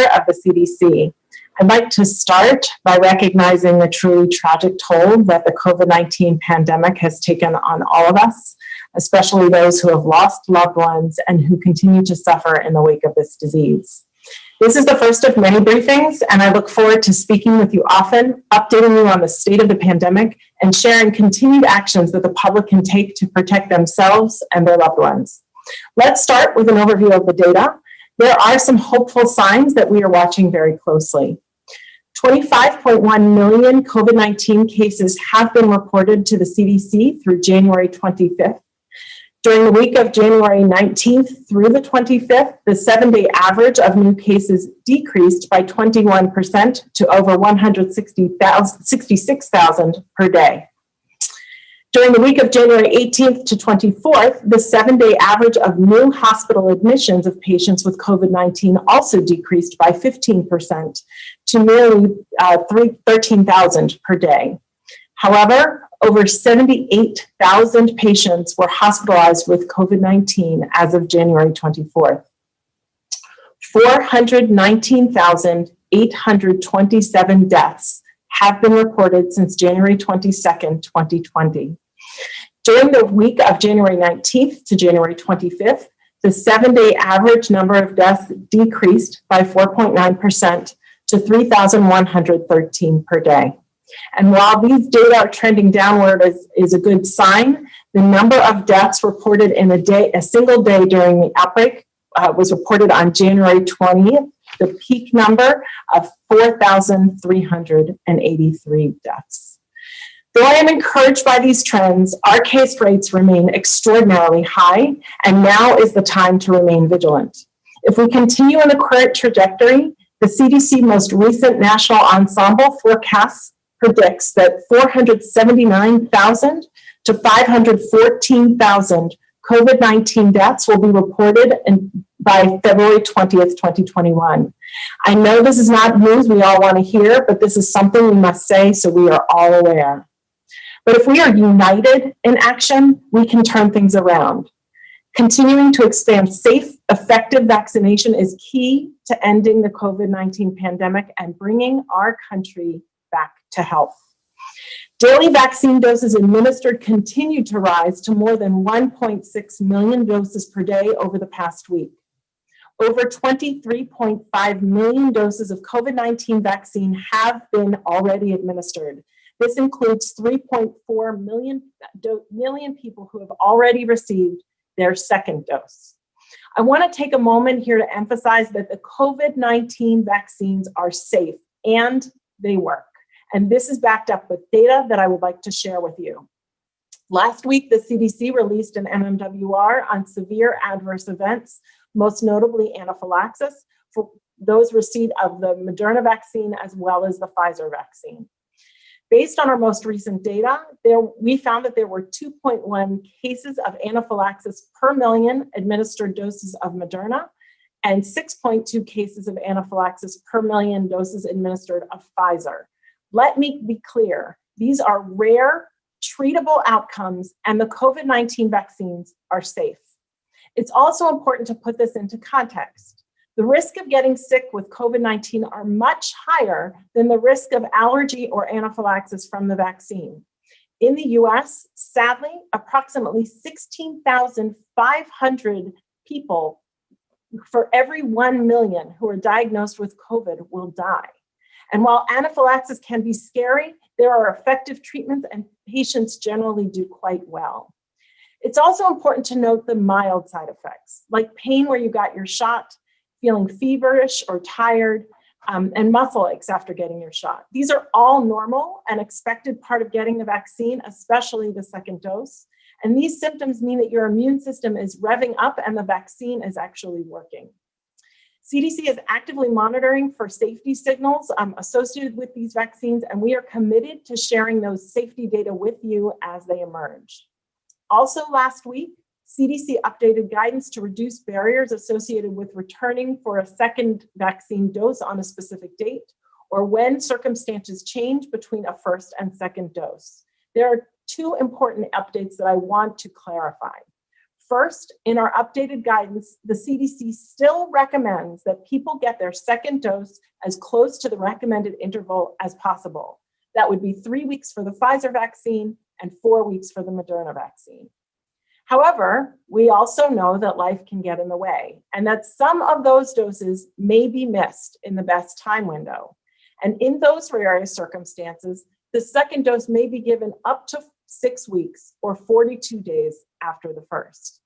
of the CDC. I'd like to start by recognizing the truly tragic toll that the COVID-19 pandemic has taken on all of us, especially those who have lost loved ones and who continue to suffer in the wake of this disease. This is the first of many briefings, and I look forward to speaking with you often, updating you on the state of the pandemic, and sharing continued actions that the public can take to protect themselves and their loved ones. Let's start with an overview of the data. There are some hopeful signs that we are watching very closely. 25.1 million COVID-19 cases have been reported to the CDC through January 25th. During the week of January 19th through the 25th, the 7-day average of new cases decreased by 21% to over 166,000 per day. During the week of January 18th to 24th, the 7-day average of new hospital admissions of patients with COVID-19 also decreased by 15% to nearly 13,000 per day. However, over 78,000 patients were hospitalized with COVID-19 as of January 24th. 419,827 deaths have been reported since January 22nd, 2020. During the week of January 19th to January 25th, the 7-day average number of deaths decreased by 4.9% to 3,113 per day. And while these data are trending downward is a good sign, the number of deaths reported in a single day during the outbreak was reported on January 20th, the peak number of 4,383 deaths. Though I am encouraged by these trends, our case rates remain extraordinarily high, and now is the time to remain vigilant. If we continue in the current trajectory, the CDC most recent national ensemble forecasts predicts that 479,000 to 514,000 COVID-19 deaths will be reported by February 20th, 2021. I know this is not news we all want to hear, but this is something we must say so we are all aware. But if we are united in action, we can turn things around. Continuing to expand safe, effective vaccination is key to ending the COVID-19 pandemic and bringing our country back to health. Daily vaccine doses administered continue to rise to more than 1.6 million doses per day over the past week. Over 23.5 million doses of COVID-19 vaccine have been already administered. This includes 3.4 million people who have already received their second dose. I want to take a moment here to emphasize that the COVID-19 vaccines are safe and they work. And this is backed up with data that I would like to share with you. Last week, the CDC released an MMWR on severe adverse events, most notably anaphylaxis, for those receipt of the Moderna vaccine as well as the Pfizer vaccine. Based on our most recent data, we found that there were 2.1 cases of anaphylaxis per million administered doses of Moderna and 6.2 cases of anaphylaxis per million doses administered of Pfizer. Let me be clear, these are rare, treatable outcomes, and the COVID-19 vaccines are safe. It's also important to put this into context. The risk of getting sick with COVID-19 are much higher than the risk of allergy or anaphylaxis from the vaccine. In the US, sadly, approximately 16,500 people for every 1 million who are diagnosed with COVID will die. And while anaphylaxis can be scary, there are effective treatments and patients generally do quite well. It's also important to note the mild side effects, like pain where you got your shot, feeling feverish or tired, and muscle aches after getting your shot. These are all normal and expected part of getting the vaccine, especially the second dose. And these symptoms mean that your immune system is revving up and the vaccine is actually working. CDC is actively monitoring for safety signals associated with these vaccines, and we are committed to sharing those safety data with you as they emerge. Also last week, CDC updated guidance to reduce barriers associated with returning for a second vaccine dose on a specific date, or when circumstances change between a first and second dose. There are two important updates that I want to clarify. First, in our updated guidance, the CDC still recommends that people get their second dose as close to the recommended interval as possible. That would be 3 weeks for the Pfizer vaccine and 4 weeks for the Moderna vaccine. However, we also know that life can get in the way and that some of those doses may be missed in the best time window. And in those rare circumstances, the second dose may be given up to 6 weeks or 42 days after the first.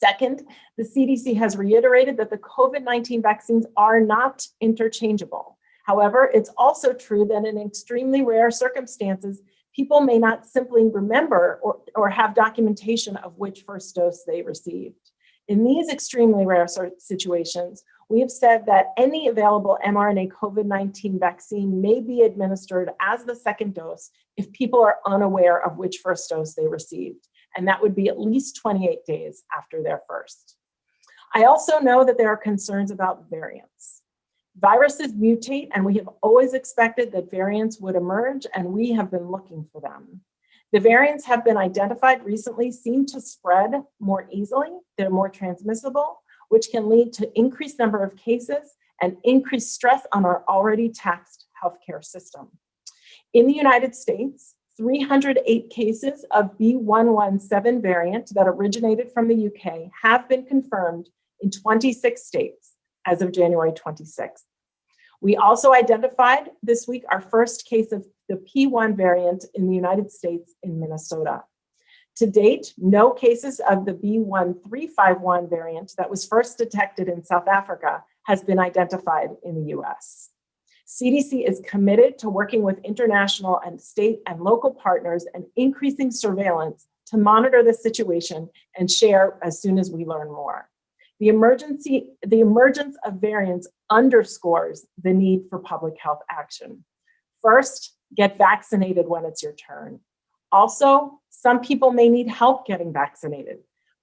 Second, the CDC has reiterated that the COVID-19 vaccines are not interchangeable. However, it's also true that in extremely rare circumstances, people may not simply remember or have documentation of which first dose they received. In these extremely rare situations, we have said that any available mRNA COVID-19 vaccine may be administered as the second dose if people are unaware of which first dose they received, and that would be at least 28 days after their first. I also know that there are concerns about variants. Viruses mutate, and we have always expected that variants would emerge, and we have been looking for them. The variants have been identified recently seem to spread more easily. They're more transmissible, which can lead to increased number of cases and increased stress on our already taxed healthcare system. In the United States, 308 cases of B.1.1.7 variant that originated from the UK have been confirmed in 26 states as of January 26th. We also identified this week our first case of the P1 variant in the United States in Minnesota. To date, no cases of the B.1.351 variant that was first detected in South Africa has been identified in the US. CDC is committed to working with international and state and local partners and increasing surveillance to monitor the situation and share as soon as we learn more. The emergence of variants underscores the need for public health action. First, get vaccinated when it's your turn. Also, some people may need help getting vaccinated.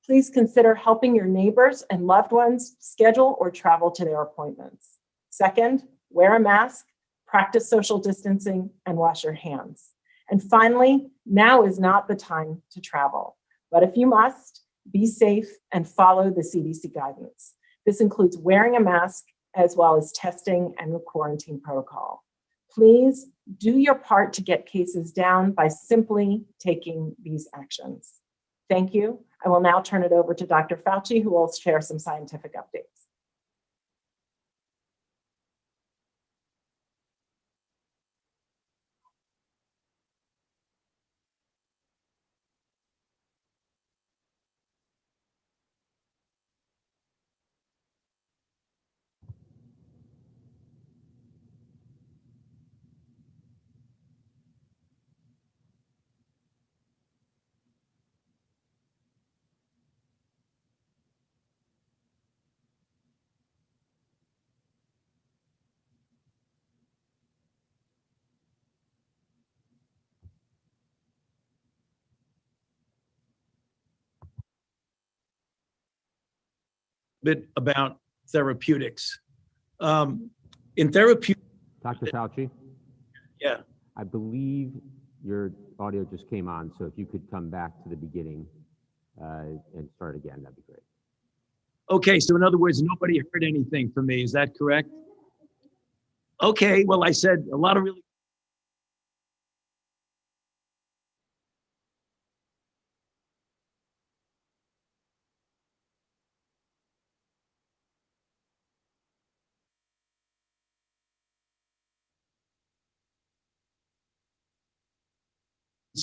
Please consider helping your neighbors and loved ones schedule or travel to their appointments. Second, wear a mask, practice social distancing, and wash your hands. And finally, now is not the time to travel. But if you must, be safe and follow the CDC guidance. This includes wearing a mask as well as testing and the quarantine protocol. Please do your part to get cases down by simply taking these actions. Thank you. I will now turn it over to Dr. Fauci, who will share some scientific updates. Bit about therapeutics. In therapeutic, Dr. Fauci? Yeah. I believe your audio just came on, so if you could come back to the beginning and start again, that'd be great. Okay, so in other words, nobody heard anything from me. Is that correct? Okay, well, I said a lot of really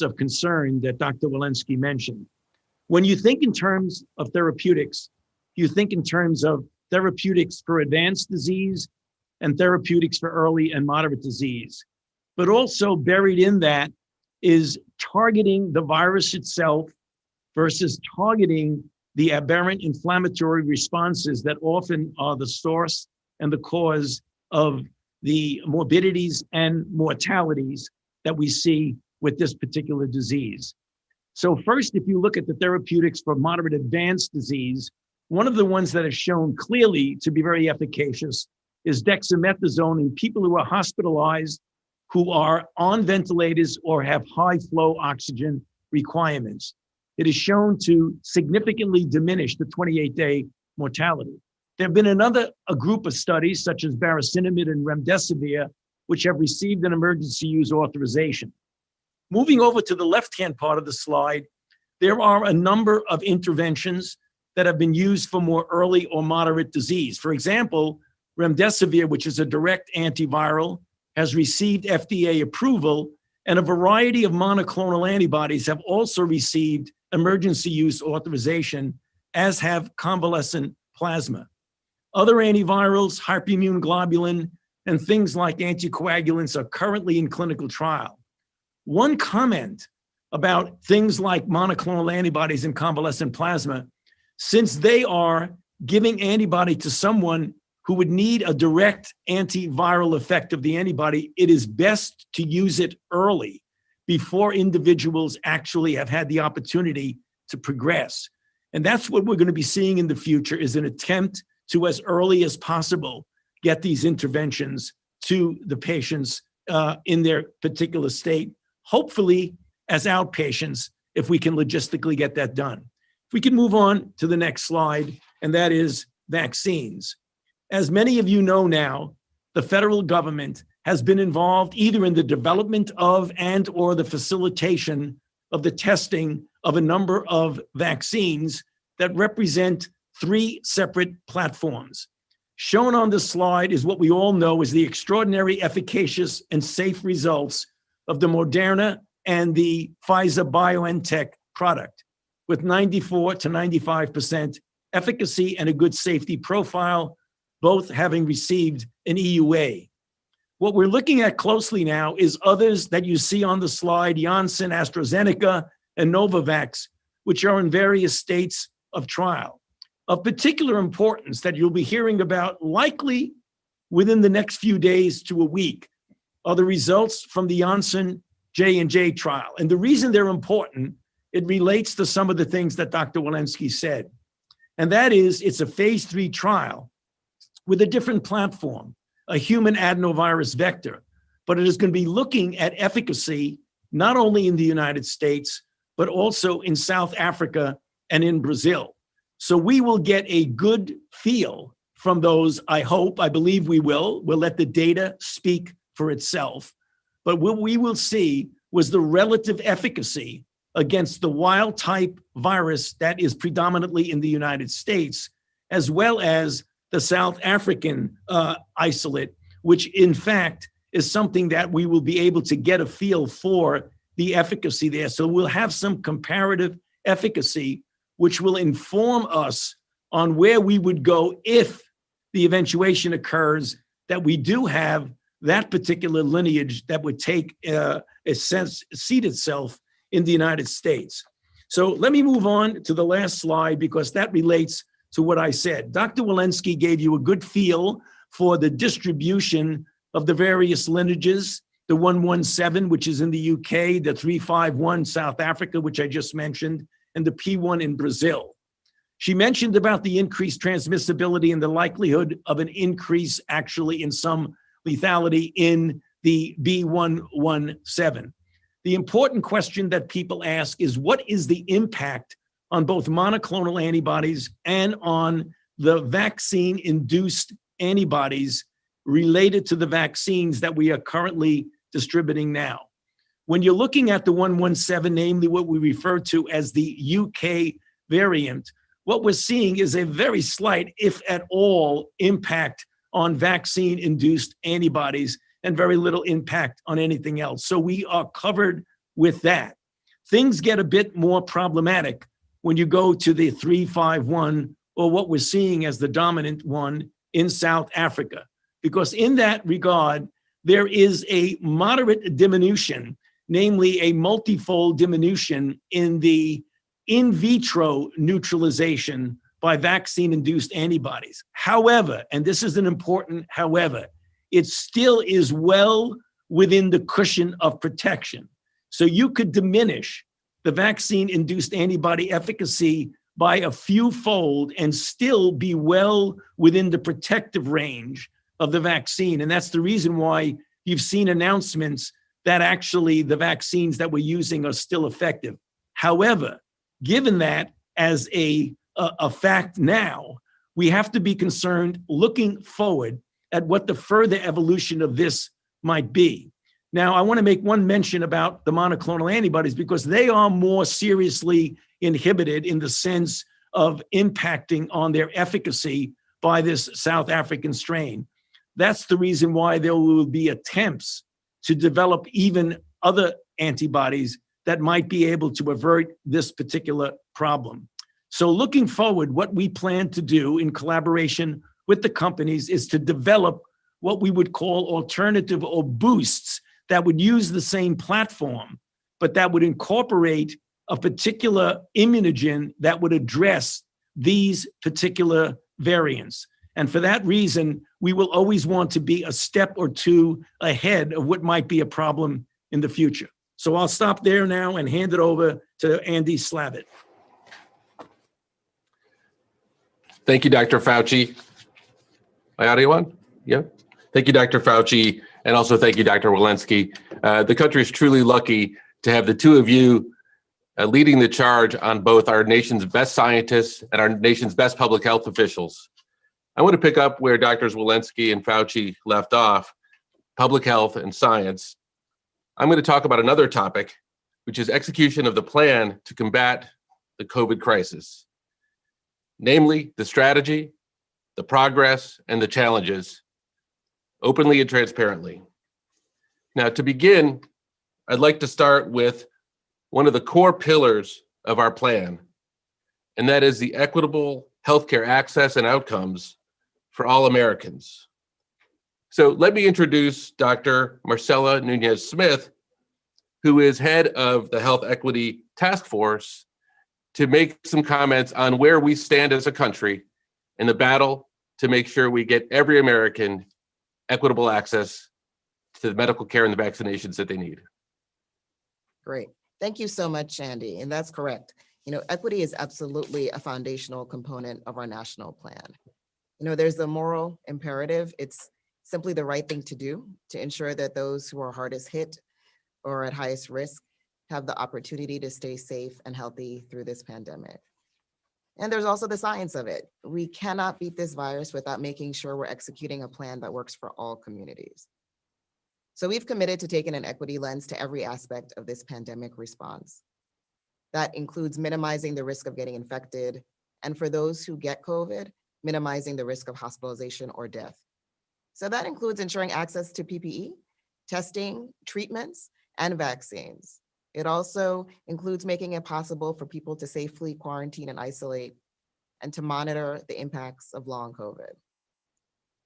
of concern that Dr. Walensky mentioned. When you think in terms of therapeutics, you think in terms of therapeutics for advanced disease and therapeutics for early and moderate disease. But also buried in that is targeting the virus itself versus targeting the aberrant inflammatory responses that often are the source and the cause of the morbidities and mortalities that we see with this particular disease. So first, if you look at the therapeutics for moderate advanced disease, one of the ones that is shown clearly to be very efficacious is dexamethasone in people who are hospitalized, who are on ventilators or have high flow oxygen requirements. it is shown to significantly diminish the 28-day mortality. There have been a group of studies, such as baricitinib and remdesivir, which have received an emergency use authorization. Moving over to the left-hand part of the slide, there are a number of interventions that have been used for more early or moderate disease. For example, remdesivir, which is a direct antiviral, has received FDA approval, and a variety of monoclonal antibodies have also received emergency use authorization, as have convalescent plasma. Other antivirals, hyperimmune globulin, and things like anticoagulants are currently in clinical trial. One comment about things like monoclonal antibodies and convalescent plasma, since they are giving antibody to someone who would need a direct antiviral effect of the antibody, it is best to use it early before individuals actually have had the opportunity to progress. And that's what we're going to be seeing in the future, is an attempt to, as early as possible, get these interventions to the patients in their particular state, hopefully as outpatients, if we can logistically get that done. If we can move on to the next slide, and that is vaccines. As many of you know now, the federal government has been involved either in the development of and or the facilitation of the testing of a number of vaccines that represent 3 separate platforms. Shown on this slide is what we all know is the extraordinary, efficacious, and safe results of the Moderna and the Pfizer-BioNTech product, with 94 to 95% efficacy and a good safety profile, both having received an EUA. What we're looking at closely now is others that you see on the slide, Janssen, AstraZeneca, and Novavax, which are in various states of trial. Of particular importance that you'll be hearing about likely within the next few days to a week are the results from the Janssen J&J trial. And the reason they're important, it relates to some of the things that Dr. Walensky said. And that is, it's a phase 3 trial with a different platform, a human adenovirus vector, but it is going to be looking at efficacy not only in the United States, but also in South Africa and in Brazil. So we will get a good feel from those, I believe we will. We'll let the data speak for itself. But what we will see was the relative efficacy against the wild type virus that is predominantly in the United States, as well as the South African isolate, which in fact is something that we will be able to get a feel for the efficacy there. So we'll have some comparative efficacy, which will inform us on where we would go if the eventuation occurs that we do have that particular lineage that would take seat itself in the United States. So let me move on to the last slide, because that relates to what I said. Dr. Walensky gave you a good feel for the distribution of the various lineages, the 117, which is in the UK, the 351 South Africa, which I just mentioned, and the P1 in Brazil. She mentioned about the increased transmissibility and the likelihood of an increase actually in some lethality in the B117. The important question that people ask is, what is the impact on both monoclonal antibodies and on the vaccine-induced antibodies related to the vaccines that we are currently distributing now? When you're looking at the 117, namely what we refer to as the UK variant, what we're seeing is a very slight, if at all, impact on vaccine-induced antibodies and very little impact on anything else. So we are covered with that. Things get a bit more problematic when you go to the 351, or what we're seeing as the dominant one in South Africa, because in that regard, there is a moderate diminution, namely a multifold diminution in the in vitro neutralization by vaccine-induced antibodies. However, and this is an important however, it still is well within the cushion of protection. So you could diminish the vaccine-induced antibody efficacy by a few fold and still be well within the protective range of the vaccine. And that's the reason why you've seen announcements that actually the vaccines that we're using are still effective. However, given that as a fact now, we have to be concerned looking forward at what the further evolution of this might be. Now, I want to make one mention about the monoclonal antibodies because they are more seriously inhibited in the sense of impacting on their efficacy by this South African strain. That's the reason why there will be attempts to develop even other antibodies that might be able to avert this particular problem. So looking forward, what we plan to do in collaboration with the companies is to develop what we would call alternative or boosts that would use the same platform, but that would incorporate a particular immunogen that would address these particular variants. And for that reason, we will always want to be a step or two ahead of what might be a problem in the future. So I'll stop there now and hand it over to Andy Slavitt. Thank you, Dr. Fauci. My audio on? Yeah. Thank you, Dr. Fauci, and also thank you, Dr. Walensky. The country is truly lucky to have the two of you leading the charge on both our nation's best scientists and our nation's best public health officials. I want to pick up where Drs. Walensky and Fauci left off, public health and science. I'm going to talk about another topic, which is execution of the plan to combat the COVID crisis, namely the strategy, the progress, and the challenges, openly and transparently. Now, to begin, I'd like to start with one of the core pillars of our plan, and that is the equitable healthcare access and outcomes for all Americans. So let me introduce Dr. Marcela Nunez-Smith, who is head of the Health Equity Task Force, to make some comments on where we stand as a country in the battle to make sure we get every American equitable access to the medical care and the vaccinations that they need. Great. Thank you so much, Andy. And that's correct. Equity is absolutely a foundational component of our national plan. There's the moral imperative. It's simply the right thing to do to ensure that those who are hardest hit or at highest risk have the opportunity to stay safe and healthy through this pandemic. And there's also the science of it. We cannot beat this virus without making sure we're executing a plan that works for all communities. So we've committed to taking an equity lens to every aspect of this pandemic response. That includes minimizing the risk of getting infected, and for those who get COVID, minimizing the risk of hospitalization or death. So that includes ensuring access to PPE, testing, treatments, and vaccines. It also includes making it possible for people to safely quarantine and isolate and to monitor the impacts of long COVID.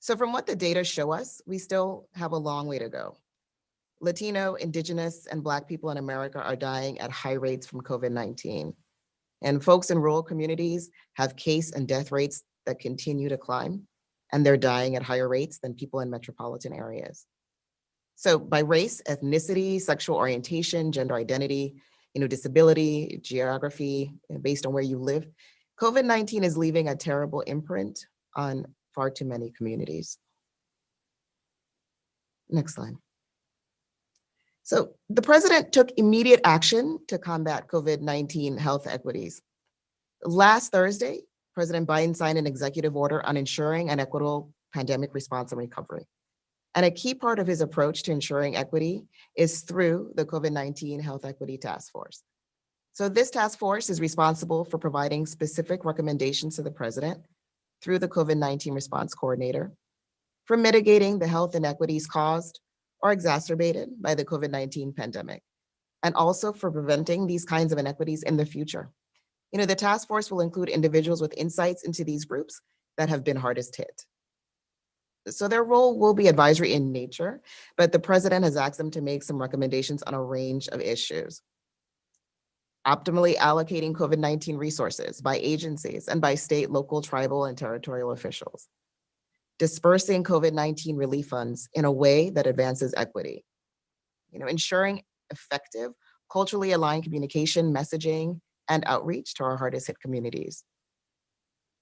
So from what the data show us, we still have a long way to go. Latino, Indigenous, and Black people in America are dying at high rates from COVID-19. And folks in rural communities have case and death rates that continue to climb, and they're dying at higher rates than people in metropolitan areas. So by race, ethnicity, sexual orientation, gender identity, disability, geography, based on where you live, COVID-19 is leaving a terrible imprint on far too many communities. Next slide. So the president took immediate action to combat COVID-19 health equities. Last Thursday, President Biden signed an executive order on ensuring an equitable pandemic response and recovery. And a key part of his approach to ensuring equity is through the COVID-19 Health Equity Task Force. So this task force is responsible for providing specific recommendations to the president through the COVID-19 response coordinator for mitigating the health inequities caused or exacerbated by the COVID-19 pandemic, and also for preventing these kinds of inequities in the future. The task force will include individuals with insights into these groups that have been hardest hit. So their role will be advisory in nature, but the president has asked them to make some recommendations on a range of issues. Optimally allocating COVID-19 resources by agencies and by state, local, tribal, and territorial officials. Dispersing COVID-19 relief funds in a way that advances equity. Ensuring effective, culturally aligned communication, messaging, and outreach to our hardest hit communities.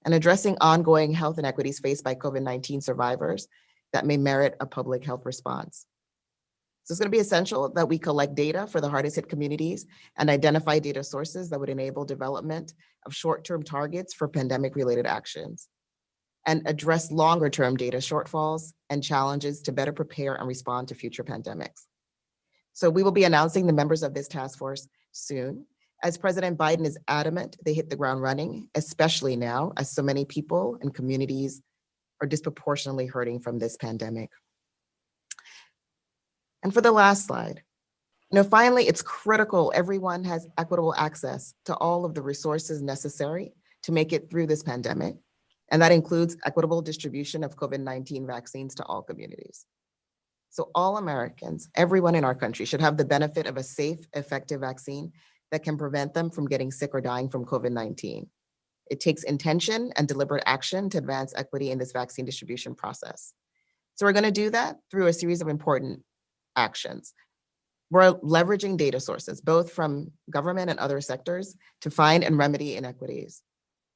And addressing ongoing health inequities faced by COVID-19 survivors that may merit a public health response. So it's going to be essential that we collect data for the hardest hit communities and identify data sources that would enable development of short-term targets for pandemic-related actions and address longer-term data shortfalls and challenges to better prepare and respond to future pandemics. So we will be announcing the members of this task force soon. As President Biden is adamant, they hit the ground running, especially now as so many people and communities are disproportionately hurting from this pandemic. And for the last slide, finally, it's critical everyone has equitable access to all of the resources necessary to make it through this pandemic. And that includes equitable distribution of COVID-19 vaccines to all communities. So all Americans, everyone in our country should have the benefit of a safe, effective vaccine that can prevent them from getting sick or dying from COVID-19. It takes intention and deliberate action to advance equity in this vaccine distribution process. So we're going to do that through a series of important actions. We're leveraging data sources, both from government and other sectors, to find and remedy inequities.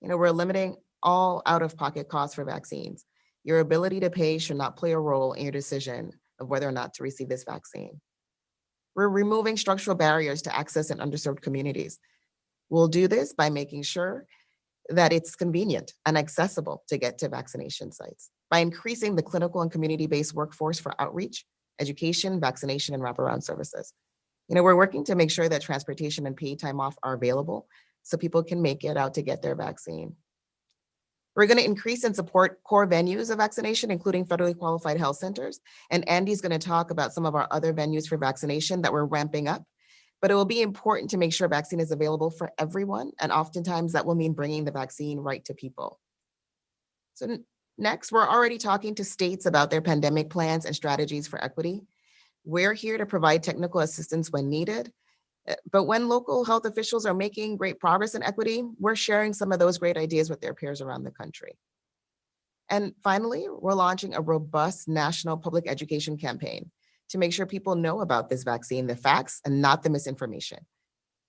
We're limiting all out-of-pocket costs for vaccines. Your ability to pay should not play a role in your decision of whether or not to receive this vaccine. We're removing structural barriers to access in underserved communities. We'll do this by making sure that it's convenient and accessible to get to vaccination sites, by increasing the clinical and community-based workforce for outreach, education, vaccination, and wraparound services. We're working to make sure that transportation and paid time off are available so people can make it out to get their vaccine. We're going to increase and support core venues of vaccination, including federally qualified health centers. And Andy's going to talk about some of our other venues for vaccination that we're ramping up. But it will be important to make sure vaccine is available for everyone. And oftentimes that will mean bringing the vaccine right to people. So next, we're already talking to states about their pandemic plans and strategies for equity. We're here to provide technical assistance when needed. But when local health officials are making great progress in equity, we're sharing some of those great ideas with their peers around the country. And finally, we're launching a robust national public education campaign to make sure people know about this vaccine, the facts, and not the misinformation.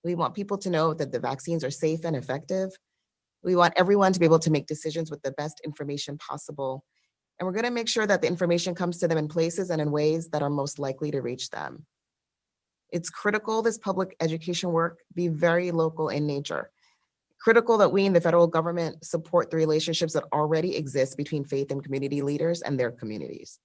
We want people to know that the vaccines are safe and effective. We want everyone to be able to make decisions with the best information possible. And we're going to make sure that the information comes to them in places and in ways that are most likely to reach them. It's critical this public education work be very local in nature. Critical that we in the federal government support the relationships that already exist between faith and community leaders and their communities.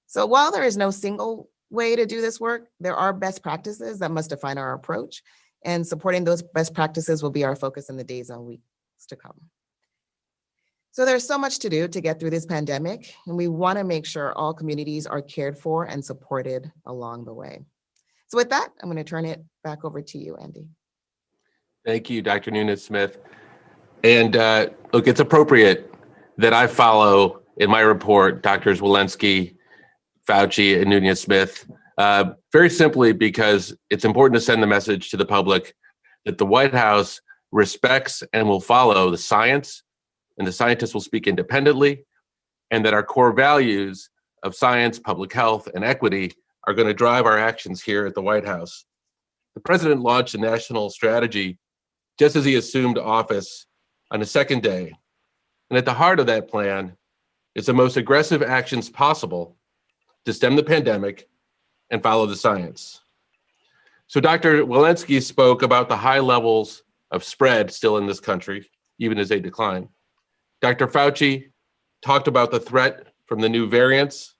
So while there is no single way to do this work, there are best practices that must define our approach, and supporting those best practices will be our focus in the days and weeks to come. So there's so much to do to get through this pandemic, and we want to make sure all communities are cared for and supported along the way. So with that, I'm going to turn it back over to you, Andy. Thank you, Dr. Nunes-Smith. And look, it's appropriate that I follow in my report Drs. Walensky, Fauci, and Nunes-Smith, very simply because it's important to send the message to the public that the White House respects and will follow the science, and the scientists will speak independently, and that our core values of science, public health, and equity are going to drive our actions here at the White House. The president launched a national strategy just as he assumed office on the second day. And at the heart of that plan is the most aggressive actions possible to stem the pandemic and follow the science. So Dr. Walensky spoke about the high levels of spread still in this country, even as they decline. Dr. Fauci talked about the threat from the new variants.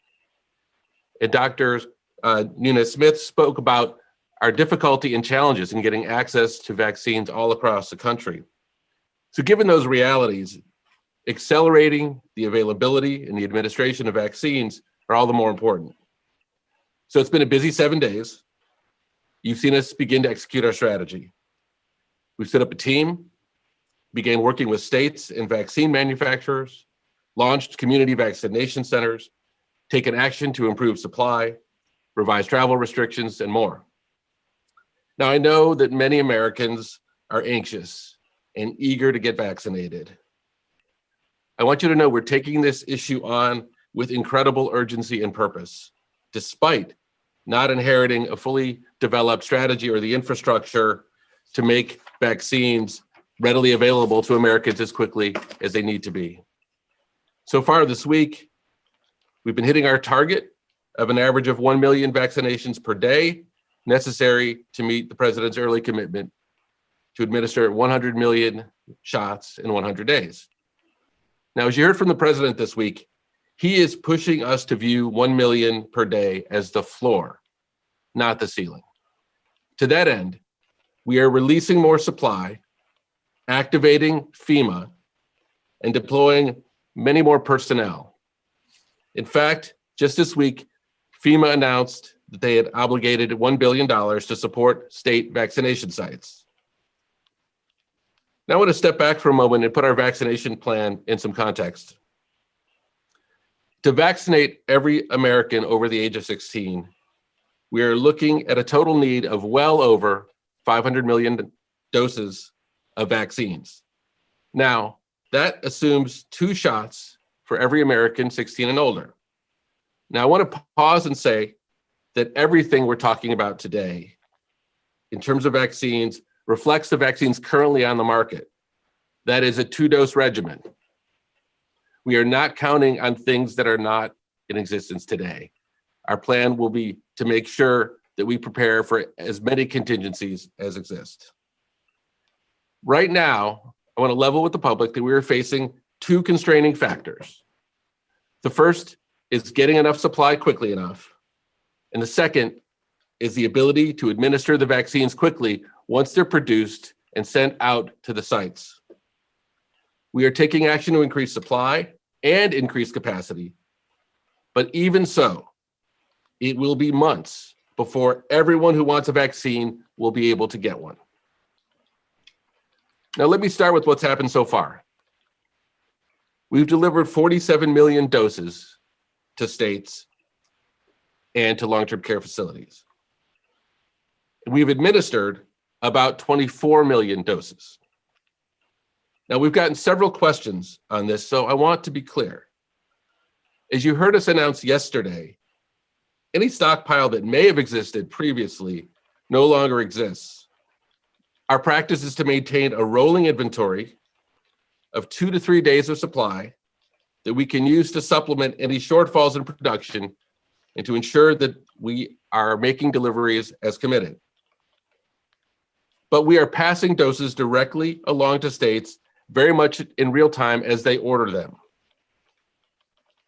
And Dr. Nunes-Smith spoke about our difficulty and challenges in getting access to vaccines all across the country. So given those realities, accelerating the availability and the administration of vaccines are all the more important. So it's been a busy 7 days. You've seen us begin to execute our strategy. We've set up a team, began working with states and vaccine manufacturers, launched community vaccination centers, taken action to improve supply, revise travel restrictions, and more. Now, I know that many Americans are anxious and eager to get vaccinated. I want you to know we're taking this issue on with incredible urgency and purpose, despite not inheriting a fully developed strategy or the infrastructure to make vaccines readily available to Americans as quickly as they need to be. So far this week, we've been hitting our target of an average of 1 million vaccinations per day necessary to meet the president's early commitment to administer 100 million shots in 100 days. Now, as you heard from the president this week, he is pushing us to view 1 million per day as the floor, not the ceiling. To that end, we are releasing more supply, activating FEMA, and deploying many more personnel. In fact, just this week, FEMA announced that they had obligated $1 billion to support state vaccination sites. Now I want to step back for a moment and put our vaccination plan in some context. To vaccinate every American over the age of 16, we are looking at a total need of well over 500 million doses of vaccines. Now, that assumes 2 shots for every American 16 and older. Now, I want to pause and say that everything we're talking about today, in terms of vaccines, reflects the vaccines currently on the market. That is a 2-dose regimen. We are not counting on things that are not in existence today. Our plan will be to make sure that we prepare for as many contingencies as exist. Right now, I want to level with the public that we are facing 2 constraining factors. The first is getting enough supply quickly enough. And the second is the ability to administer the vaccines quickly once they're produced and sent out to the sites. We are taking action to increase supply and increase capacity. But even so, it will be months before everyone who wants a vaccine will be able to get one. Now, let me start with what's happened so far. We've delivered 47 million doses to states and to long-term care facilities. We've administered about 24 million doses. Now, we've gotten several questions on this, so I want to be clear. As you heard us announce yesterday, any stockpile that may have existed previously no longer exists. Our practice is to maintain a rolling inventory of 2 to 3 days of supply that we can use to supplement any shortfalls in production and to ensure that we are making deliveries as committed. But we are passing doses directly along to states very much in real time as they order them.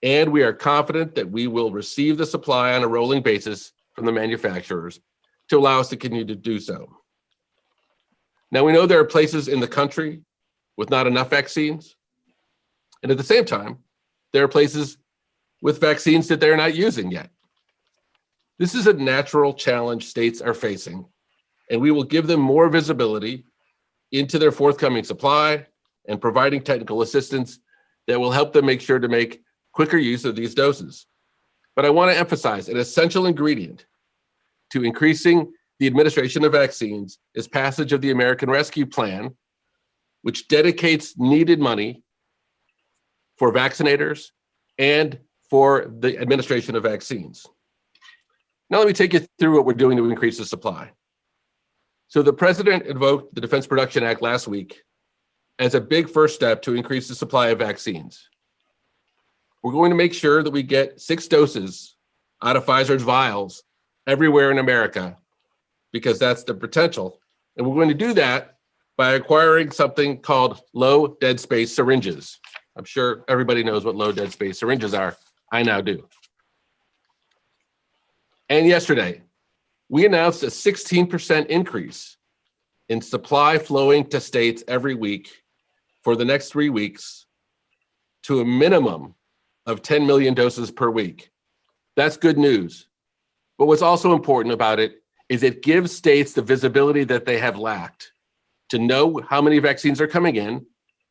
And we are confident that we will receive the supply on a rolling basis from the manufacturers to allow us to continue to do so. Now, we know there are places in the country with not enough vaccines. And at the same time, there are places with vaccines that they're not using yet. This is a natural challenge states are facing, and we will give them more visibility into their forthcoming supply and providing technical assistance that will help them make sure to make quicker use of these doses. But I want to emphasize an essential ingredient to increasing the administration of vaccines is passage of the American Rescue Plan, which dedicates needed money for vaccinators and for the administration of vaccines. Now let me take you through what we're doing to increase the supply. So the president invoked the Defense Production Act last week as a big first step to increase the supply of vaccines. We're going to make sure that we get 6 doses out of Pfizer's vials everywhere in America, because that's the potential. And we're going to do that by acquiring something called low dead space syringes. I'm sure everybody knows what low dead space syringes are. I now do. And yesterday, we announced a 16% increase in supply flowing to states every week for the next 3 weeks to a minimum of 10 million doses per week. That's good news. But what's also important about it is it gives states the visibility that they have lacked to know how many vaccines are coming in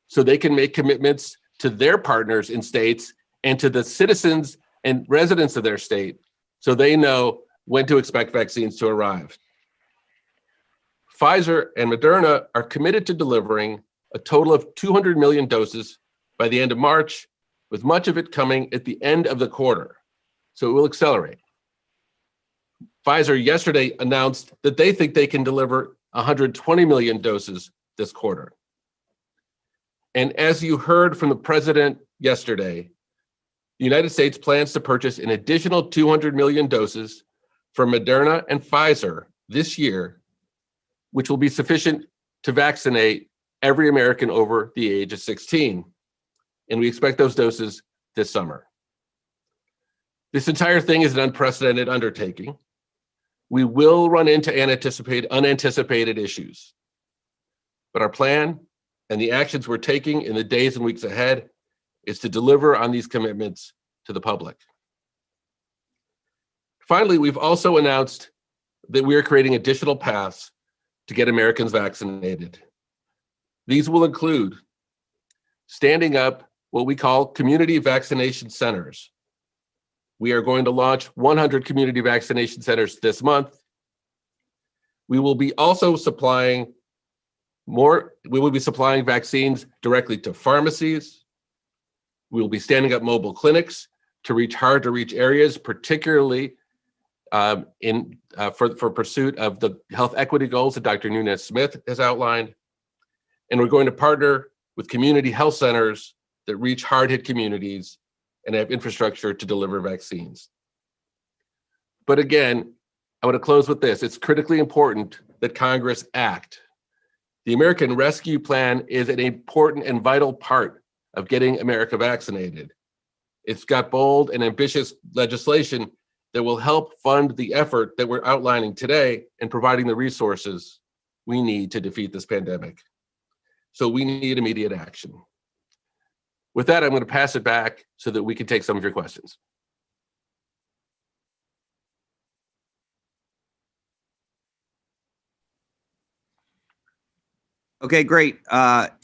so they can make commitments to their partners in states and to the citizens and residents of their state so they know when to expect vaccines to arrive. Pfizer and Moderna are committed to delivering a total of 200 million doses by the end of March, with much of it coming at the end of the quarter. So it will accelerate. Pfizer yesterday announced that they think they can deliver 120 million doses this quarter. And as you heard from the president yesterday, the United States plans to purchase an additional 200 million doses from Moderna and Pfizer this year, which will be sufficient to vaccinate every American over the age of 16. And we expect those doses this summer. This entire thing is an unprecedented undertaking. We will run into unanticipated issues. But our plan and the actions we're taking in the days and weeks ahead is to deliver on these commitments to the public. Finally, we've also announced that we are creating additional paths to get Americans vaccinated. These will include standing up what we call community vaccination centers. We are going to launch 100 community vaccination centers this month. We will be also supplying vaccines directly to pharmacies. We will be standing up mobile clinics to reach hard to reach areas, particularly for pursuit of the health equity goals that Dr. Nunez-Smith has outlined. And we're going to partner with community health centers that reach hard-hit communities and have infrastructure to deliver vaccines. But again, I want to close with this. It's critically important that Congress act. The American Rescue Plan is an important and vital part of getting America vaccinated. It's got bold and ambitious legislation that will help fund the effort that we're outlining today and providing the resources we need to defeat this pandemic. So we need immediate action. With that, I'm going to pass it back so that we can take some of your questions. Okay, great.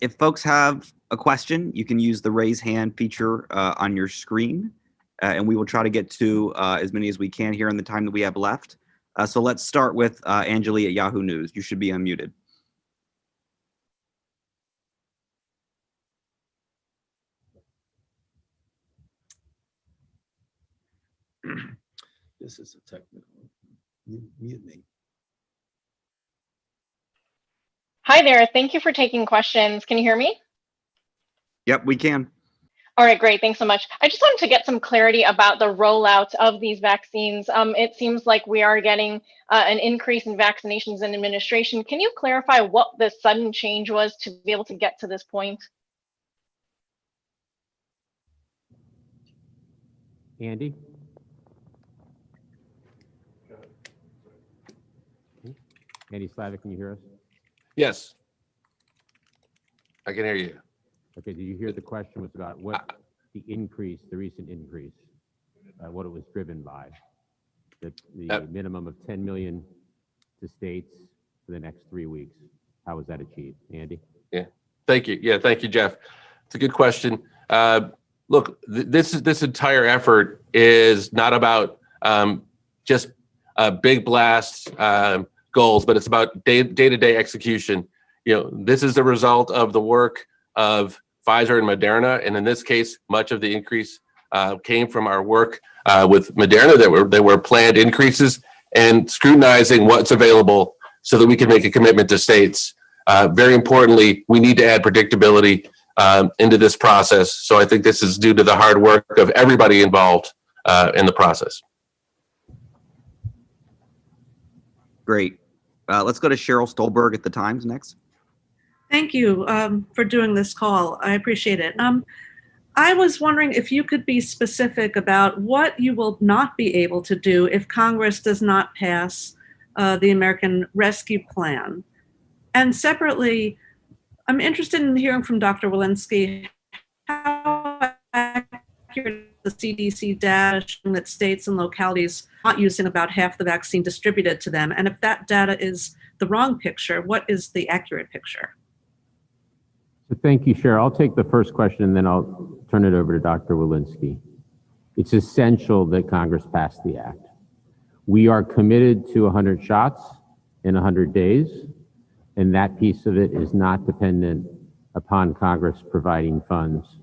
If folks have a question, you can use the raise hand feature on your screen, and we will try to get to as many as we can here in the time that we have left. So let's start with Anjali at Yahoo News. You should be unmuted. This is a technical. Mute me. Hi there. Thank you for taking questions. Can you hear me? Yep, we can. All right, great. Thanks so much. I just wanted to get some clarity about the rollout of these vaccines. It seems like we are getting an increase in vaccinations and administration. Can you clarify what the sudden change was to be able to get to this point? Andy? Andy Slavic, can you hear us? Yes, I can hear you. Okay, did you hear the question was about what the increase, the recent increase, what it was driven by? The minimum of 10 million to states for the next 3 weeks. How was that achieved? Andy? Yeah, thank you. Yeah, thank you, Jeff. It's a good question. Look, this entire effort is not about just big blast goals, but it's about day-to-day execution. You know, this is the result of the work of Pfizer and Moderna, and in this case, much of the increase came from our work with Moderna. There were planned increases and scrutinizing what's available so that we can make a commitment to states. Very importantly, we need to add predictability into this process. So I think this is due to the hard work of everybody involved in the process. Great. Let's go to Cheryl Stolberg at the Times next. Thank you for doing this call. I appreciate it. I was wondering if you could be specific about what you will not be able to do if Congress does not pass the American Rescue Plan. And separately, I'm interested in hearing from Dr. Walensky how accurate the CDC data showing that states and localities are not using about half the vaccine distributed to them. And if that data is the wrong picture, what is the accurate picture? So thank you, Cheryl. I'll take the first question and then I'll turn it over to Dr. Walensky. It's essential that Congress pass the act. We are committed to 100 shots in 100 days, and that piece of it is not dependent upon Congress providing funds.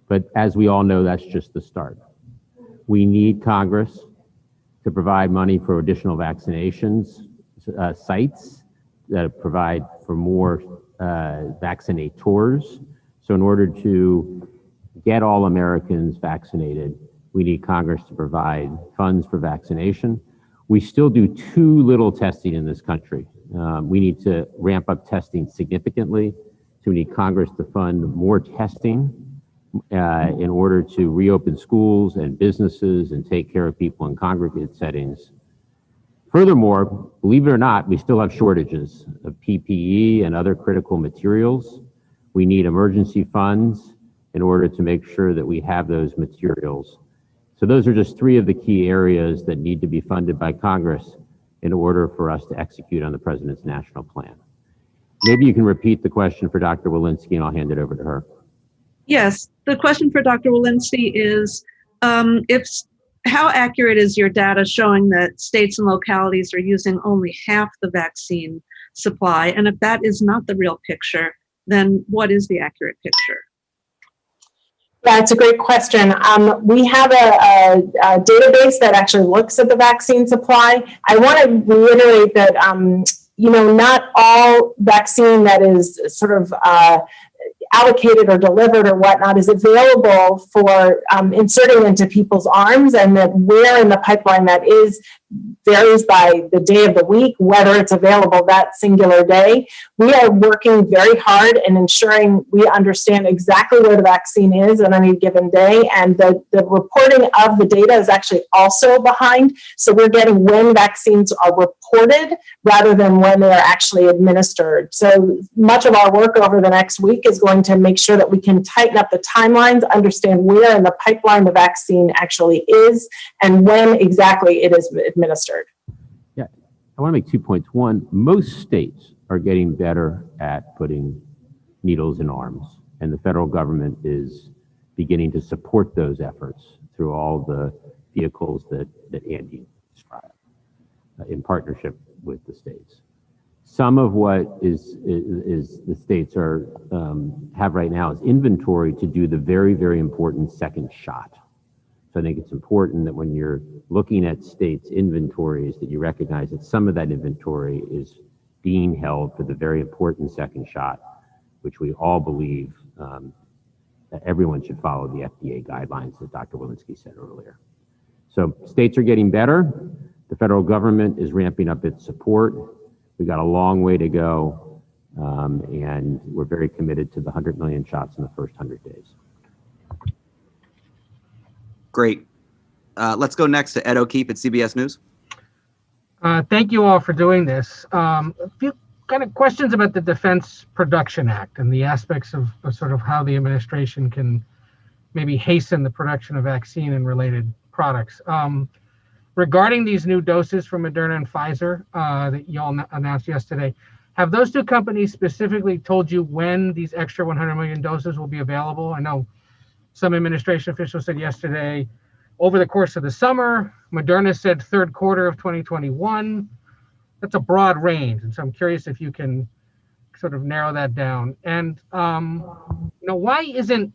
But as we all know, that's just the start. We need Congress to provide money for additional vaccinations, sites that provide for more vaccinators. So in order to get all Americans vaccinated, we need Congress to provide funds for vaccination. We still do too little testing in this country. We need to ramp up testing significantly. So we need Congress to fund more testing in order to reopen schools and businesses and take care of people in congregate settings. Furthermore, believe it or not, we still have shortages of PPE and other critical materials. We need emergency funds in order to make sure that we have those materials. So those are just three of the key areas that need to be funded by Congress in order for us to execute on the president's national plan. Maybe you can repeat the question for Dr. Walensky and I'll hand it over to her. Yes, the question for Dr. Walensky is, how accurate is your data showing that states and localities are using only half the vaccine supply? And if that is not the real picture, then what is the accurate picture? That's a great question. We have a database that actually looks at the vaccine supply. I want to reiterate that, not all vaccine that is sort of allocated or delivered or whatnot is available for inserting into people's arms, and that where in the pipeline that is varies by the day of the week, whether it's available that singular day. We are working very hard in ensuring we understand exactly where the vaccine is on any given day, and the reporting of the data is actually also behind. So we're getting when vaccines are reported rather than when they are actually administered. So much of our work over the next week is going to make sure that we can tighten up the timelines, understand where in the pipeline the vaccine actually is, and when exactly it is administered. Yeah, I want to make 2 points. One, most states are getting better at putting needles in arms, and the federal government is beginning to support those efforts through all the vehicles that Andy described in partnership with the states. Some of what is the states are have right now is inventory to do the very, very important second shot. So I think it's important that when you're looking at states' inventories, that you recognize that some of that inventory is being held for the very important second shot, which we all believe that everyone should follow the FDA guidelines that Dr. Walensky said earlier. So states are getting better. The federal government is ramping up its support. We got a long way to go, and we're very committed to the 100 million shots in the first 100 days. Great. Let's go next to Ed O'Keefe at CBS News. Thank you all for doing this. A few kind of questions about the Defense Production Act and the aspects of sort of how the administration can maybe hasten the production of vaccine and related products. Regarding these new doses from Moderna and Pfizer that you all announced yesterday, have those two companies specifically told you when these extra 100 million doses will be available? I know some administration officials said yesterday, over the course of the summer. Moderna said third quarter of 2021. That's a broad range. And so I'm curious if you can sort of narrow that down. And, why isn't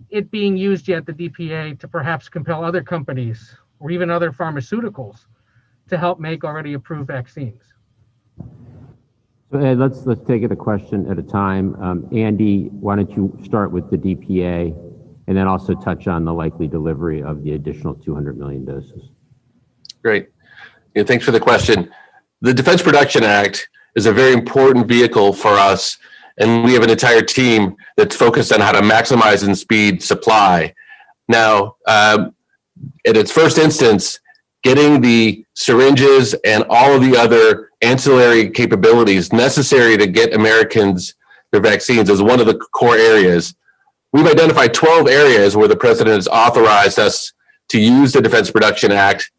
it being used yet, the DPA, to perhaps compel other companies or even other pharmaceuticals to help make already approved vaccines? So Ed, let's take it a question at a time. Andy, why don't you start with the DPA and then also touch on the likely delivery of the additional 200 million doses. Great. Yeah, thanks for the question. The Defense Production Act is a very important vehicle for us, and we have an entire team that's focused on how to maximize and speed supply. Now, at its first instance, getting the syringes and all of the other ancillary capabilities necessary to get Americans their vaccines is one of the core areas. We've identified 12 areas where the president has authorized us to use the Defense Production Act,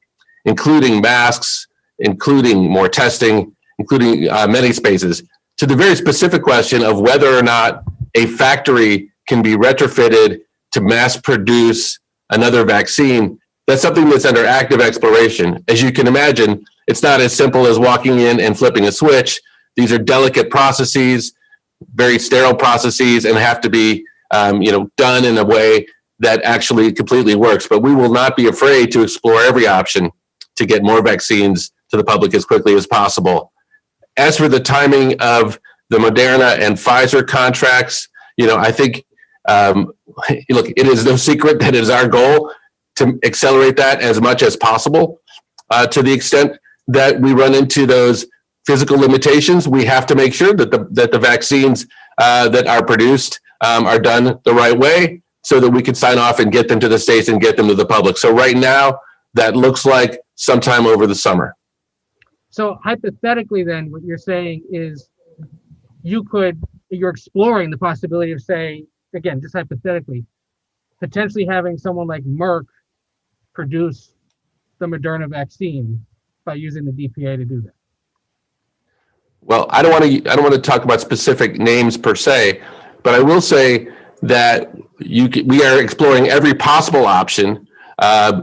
including masks, including more testing, including many spaces. To the very specific question of whether or not a factory can be retrofitted to mass produce another vaccine, that's something that's under active exploration. As you can imagine, it's not as simple as walking in and flipping a switch. These are delicate processes, very sterile processes, and have to be done in a way that actually completely works. But we will not be afraid to explore every option to get more vaccines to the public as quickly as possible. As for the timing of the Moderna and Pfizer contracts, I think look, it is no secret that it is our goal to accelerate that as much as possible. To the extent that we run into those physical limitations, we have to make sure that the vaccines that are produced are done the right way so that we can sign off and get them to the states and get them to the public. So right now, that looks like sometime over the summer. So hypothetically, then, what you're saying is you're exploring the possibility of, say, again, just hypothetically, potentially having someone like Merck produce the Moderna vaccine by using the DPA to do that. Well, I don't want to talk about specific names per se, but I will say that we are exploring every possible option.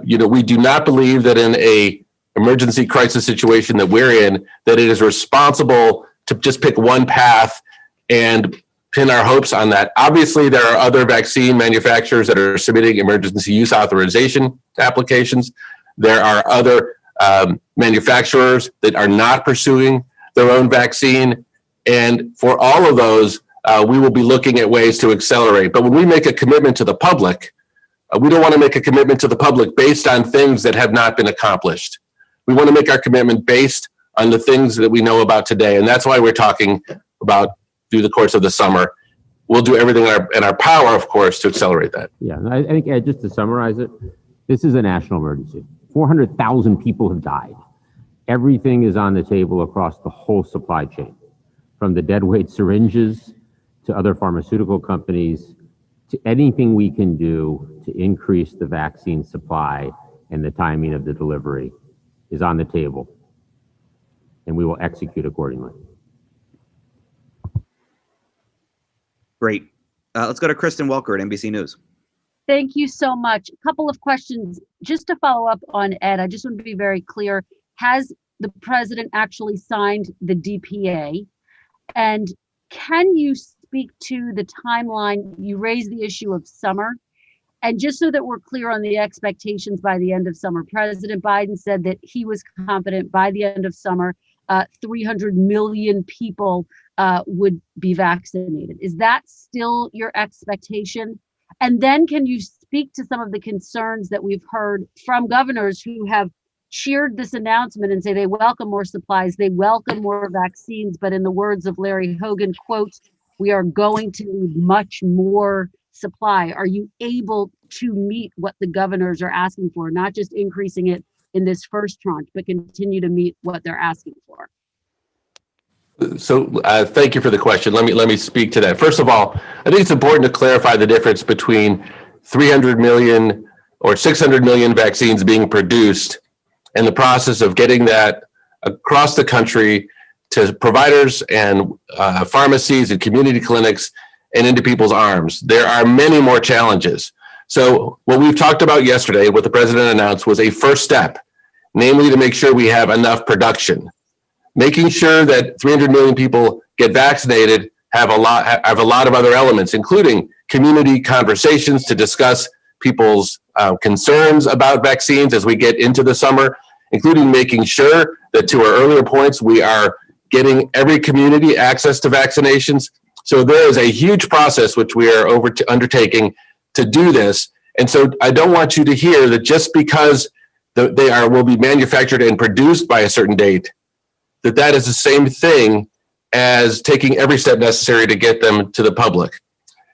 We do not believe that in a emergency crisis situation that we're in, that it is responsible to just pick one path and pin our hopes on that. Obviously, there are other vaccine manufacturers that are submitting emergency use authorization applications. There are other manufacturers that are not pursuing their own vaccine. And for all of those, we will be looking at ways to accelerate. But when we make a commitment to the public, we don't want to make a commitment to the public based on things that have not been accomplished. We want to make our commitment based on the things that we know about today. And that's why we're talking about through the course of the summer. We'll do everything in our power, of course, to accelerate that. Yeah, I think, Ed, just to summarize it, this is a national emergency. 400,000 people have died. Everything is on the table across the whole supply chain, from the deadweight syringes to other pharmaceutical companies, to anything we can do to increase the vaccine supply and the timing of the delivery is on the table, and we will execute accordingly. Great. Let's go to Kristen Welker at NBC News. Thank you so much. A couple of questions. Just to follow up on Ed, I just want to be very clear. Has the president actually signed the DPA? And can you speak to the timeline? You raised the issue of summer. And just so that we're clear on the expectations by the end of summer, President Biden said that he was confident by the end of summer, 300 million people would be vaccinated. Is that still your expectation? And then can you speak to some of the concerns that we've heard from governors who have cheered this announcement and say they welcome more supplies, they welcome more vaccines, but in the words of Larry Hogan, quote, "We are going to need much more supply." Are you able to meet what the governors are asking for, not just increasing it in this first tranche, but continue to meet what they're asking for? So thank you for the question. Let me speak to that. First of all, I think it's important to clarify the difference between 300 million or 600 million vaccines being produced and the process of getting that across the country to providers and pharmacies and community clinics and into people's arms. There are many more challenges. So what we've talked about yesterday, what the president announced, was a first step, namely to make sure we have enough production. Making sure that 300 million people get vaccinated have a lot of other elements, including community conversations to discuss people's concerns about vaccines as we get into the summer, including making sure that, to our earlier points, we are getting every community access to vaccinations. So there is a huge process which we are undertaking to do this. And so I don't want you to hear that just because they will be manufactured and produced by a certain date, that is the same thing as taking every step necessary to get them to the public.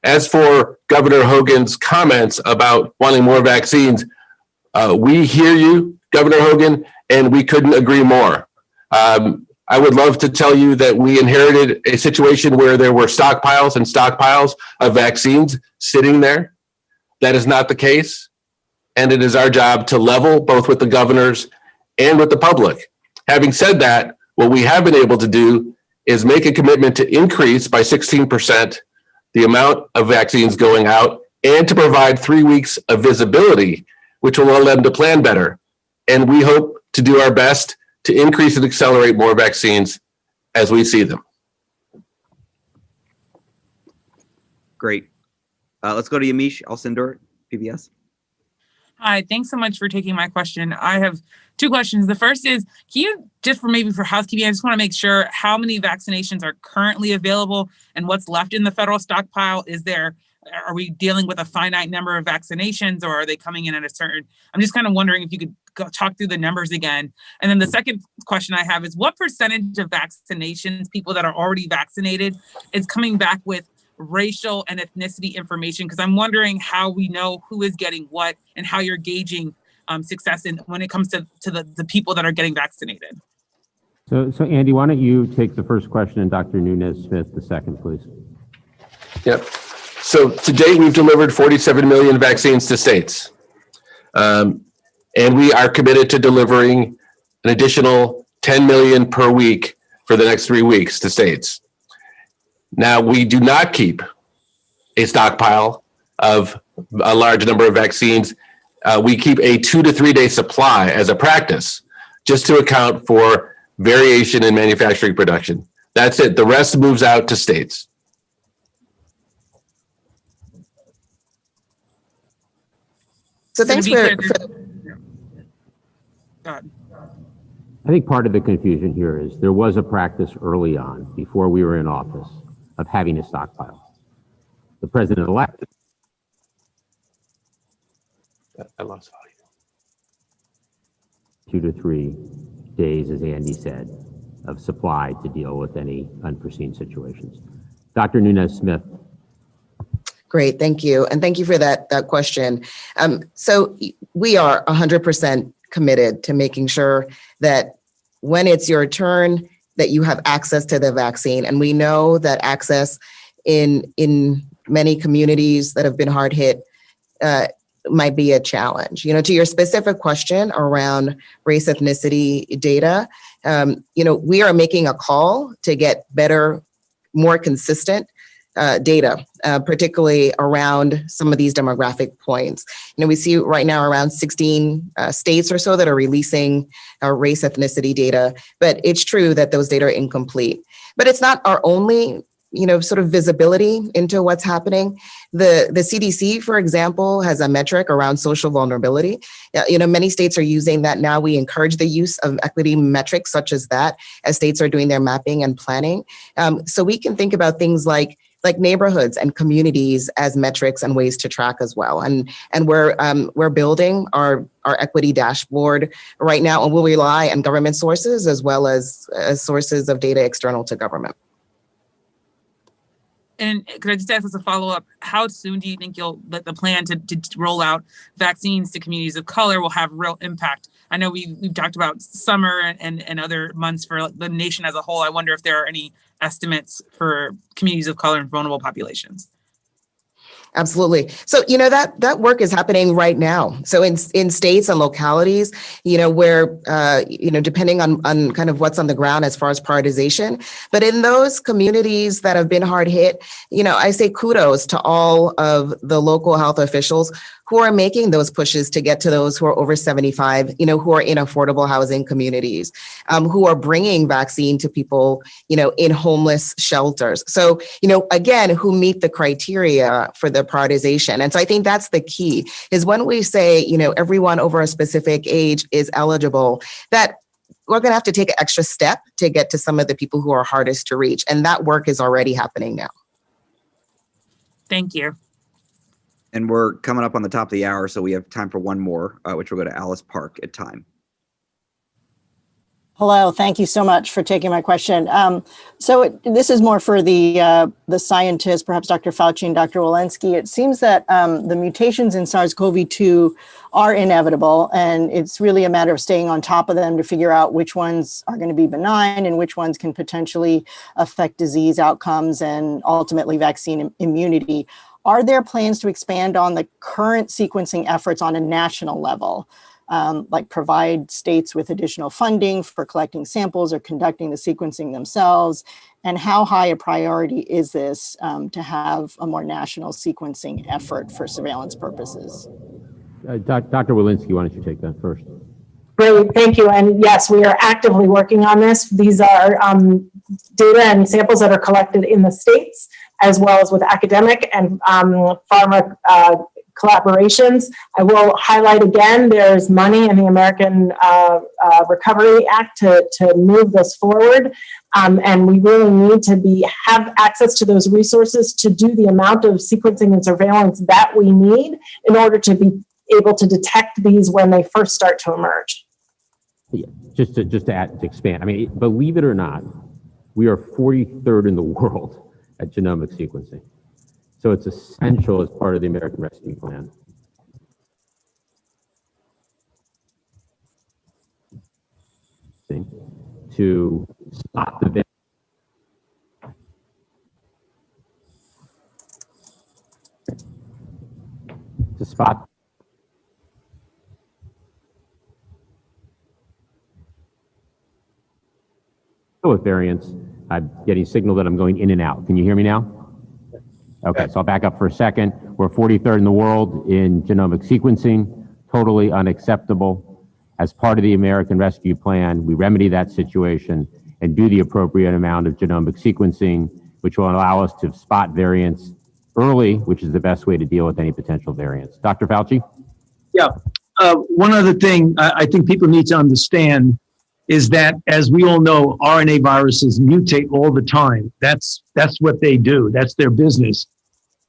As for Governor Hogan's comments about wanting more vaccines, we hear you, Governor Hogan, and we couldn't agree more. I would love to tell you that we inherited a situation where there were stockpiles and stockpiles of vaccines sitting there. That is not the case. And it is our job to level both with the governors and with the public. Having said that, what we have been able to do is make a commitment to increase by 16% the amount of vaccines going out and to provide 3 weeks of visibility, which will allow them to plan better. And we hope to do our best to increase and accelerate more vaccines as we see them. Great. Let's go to Yamiche Alcindor, PBS. Hi, thanks so much for taking my question. I have two questions. The first is, can you, just for housekeeping, I just want to make sure how many vaccinations are currently available and what's left in the federal stockpile. Is there Are we dealing with a finite number of vaccinations, or are they coming in at a certain? I'm just kind of wondering if you could talk through the numbers again. And then the second question I have is, what percentage of vaccinations, people that are already vaccinated, is coming back with racial and ethnicity information? Because I'm wondering how we know who is getting what and how you're gauging success when it comes to the people that are getting vaccinated. So Andy, why don't you take the first question and Dr. Nunez-Smith the second, please? Yep. So to date, we've delivered 47 million vaccines to states. And we are committed to delivering an additional 10 million per week for the next 3 weeks to states. Now, we do not keep a stockpile of a large number of vaccines. We keep a 2 to 3 day supply as a practice, just to account for variation in manufacturing production. That's it. The rest moves out to states. So thanks for I think part of the confusion here is there was a practice early on, before we were in office, of having a stockpile. The president-elect. I lost volume. 2 to 3 days, as Andy said, of supply to deal with any unforeseen situations. Dr. Nunez-Smith. Great, thank you. And thank you for that question. So we are 100% committed to making sure that when it's your turn, that you have access to the vaccine. And we know that access in many communities that have been hard hit might be a challenge. To your specific question around race ethnicity data, we are making a call to get better, more consistent data, particularly around some of these demographic points. We see right now around 16 states or so that are releasing race ethnicity data, but it's true that those data are incomplete. But it's not our only sort of visibility into what's happening. The CDC, for example, has a metric around social vulnerability. Many states are using that now. We encourage the use of equity metrics such as that as states are doing their mapping and planning. So we can think about things like neighborhoods and communities as metrics and ways to track as well. And we're building our equity dashboard right now, and we'll rely on government sources as well as sources of data external to government. And could I just ask as a follow-up, how soon do you think that the plan to roll out vaccines to communities of color will have real impact? I know we've talked about summer and other months for the nation as a whole. I wonder if there are any estimates for communities of color and vulnerable populations. Absolutely. So, that work is happening right now. So in states and localities, where, depending on kind of what's on the ground as far as prioritization, but in those communities that have been hard hit, I say kudos to all of the local health officials who are making those pushes to get to those who are over 75, who are in affordable housing communities, who are bringing vaccine to people, in homeless shelters. So, again, who meet the criteria for the prioritization. And so I think that's the key, is when we say, everyone over a specific age is eligible, that we're going to have to take an extra step to get to some of the people who are hardest to reach. And that work is already happening now. Thank you. And we're coming up on the top of the hour, so we have time for one more, which will go to Alice Park at time. Hello, thank you so much for taking my question. So this is more for the scientists, perhaps Dr. Fauci and Dr. Walensky. It seems that the mutations in SARS-CoV-2 are inevitable, and it's really a matter of staying on top of them to figure out which ones are going to be benign and which ones can potentially affect disease outcomes and ultimately vaccine immunity. Are there plans to expand on the current sequencing efforts on a national level? Like provide states with additional funding for collecting samples or conducting the sequencing themselves? And how high a priority is this to have a more national sequencing effort for surveillance purposes? Dr. Walensky, why don't you take that first? Great, thank you. And yes, we are actively working on this. These are data and samples that are collected in the states, as well as with academic and pharma collaborations. I will highlight again, there's money in the American Recovery Act to move this forward. And we really need to have access to those resources to do the amount of sequencing and surveillance that we need in order to be able to detect these when they first start to emerge. Yeah, just to expand, I mean, believe it or not, we are 43rd in the world at genomic sequencing. So it's essential as part of the American Rescue Plan. To stop the with variants. I'm getting signal that I'm going in and out. Can you hear me now? Okay, so I'll back up for a second. We're 43rd in the world in genomic sequencing, totally unacceptable. As part of the American Rescue Plan, we remedy that situation and do the appropriate amount of genomic sequencing, which will allow us to spot variants early, which is the best way to deal with any potential variants. Dr. Fauci? Yeah. One other thing I think people need to understand is that, as we all know, RNA viruses mutate all the time. That's what they do. That's their business.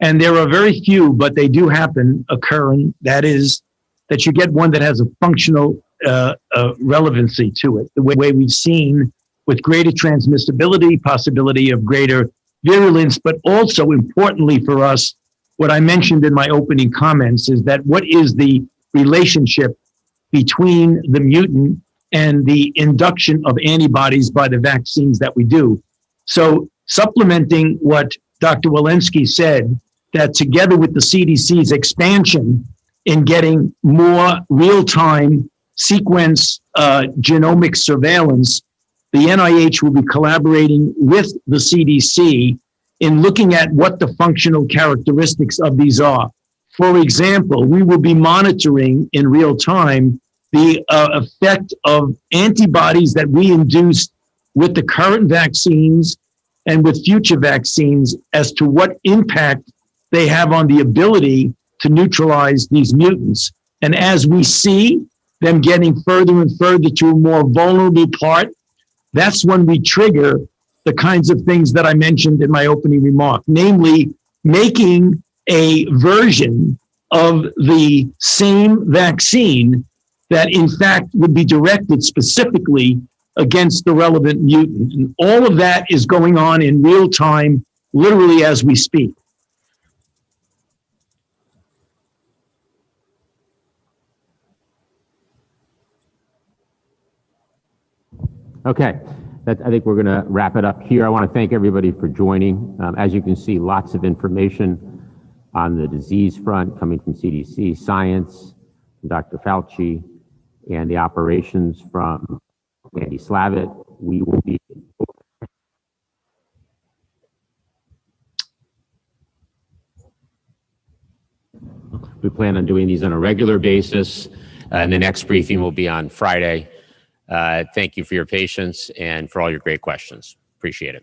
And there are very few, but they do happen, occurring. That is, that you get one that has a functional relevancy to it, the way we've seen with greater transmissibility, possibility of greater virulence, but also importantly for us, what I mentioned in my opening comments is that what is the relationship between the mutant and the induction of antibodies by the vaccines that we do. So supplementing what Dr. Walensky said, that together with the CDC's expansion in getting more real-time sequence genomic surveillance, the NIH will be collaborating with the CDC in looking at what the functional characteristics of these are. For example, we will be monitoring in real time the effect of antibodies that we induced with the current vaccines and with future vaccines as to what impact they have on the ability to neutralize these mutants. And as we see them getting further and further to a more vulnerable part, that's when we trigger the kinds of things that I mentioned in my opening remark, namely making a version of the same vaccine that in fact would be directed specifically against the relevant mutant. And all of that is going on in real time, literally as we speak. Okay, I think we're going to wrap it up here. I want to thank everybody for joining. As you can see, lots of information on the disease front coming from CDC, science, from Dr. Fauci, and the operations from Andy Slavitt. We will be We plan on doing these on a regular basis, and the next briefing will be on Friday. Thank you for your patience and for all your great questions. Appreciate it.